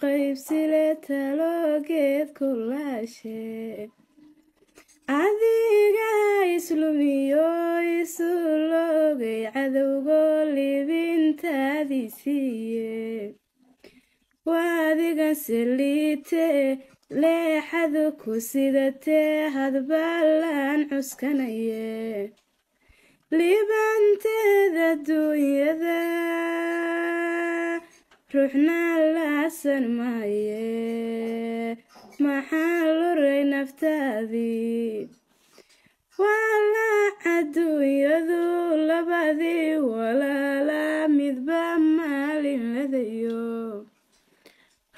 nafqayb sile talogeed kulaashe adiga islumiyo isulogay cadowgo libintaadii siiye waadigan saliite leexadu ku sidatee hadballaan cuskanaye libanteeda duunyada ruuxna laasan maaye maxaan luray naftaadii walaac adduunyadu labadii walaala midba maalin ladayo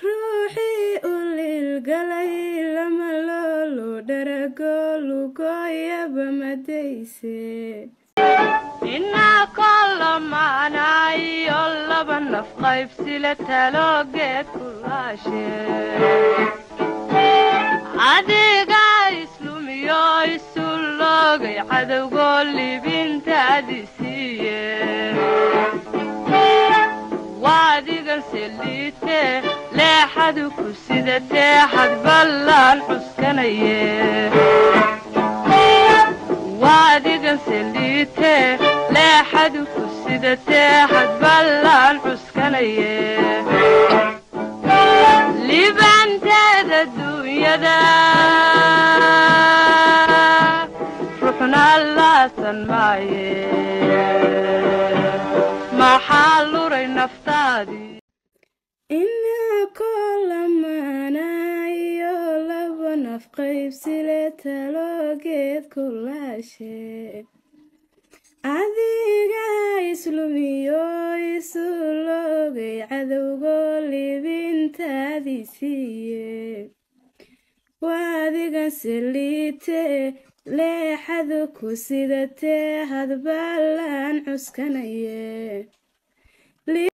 ruuxii u liilgalay lama loolo dharago lugoyaba madayse إنا كل ما نعي الله بنفقيب سلة تلوجت كل شيء عديقا يسلمي يسلوجي عدو قولي بنت عديسية وعديقا سليته لا حدو كسيدته حد بلان حسكنيه وعديقا سليته لا حد كسيدته حد بلان حسكنيه لبنتاد الدنيا دا روحنا الله سنمايه ما حالو ري نفتادي إنا كل ما نعيو لبا نفقيب سلة تلوجيد كلاشه adiga islumiyo isulogay cadowgo libintaadii siiye waadigan saliite leexadu ku sidatee hadballaan cuskanaye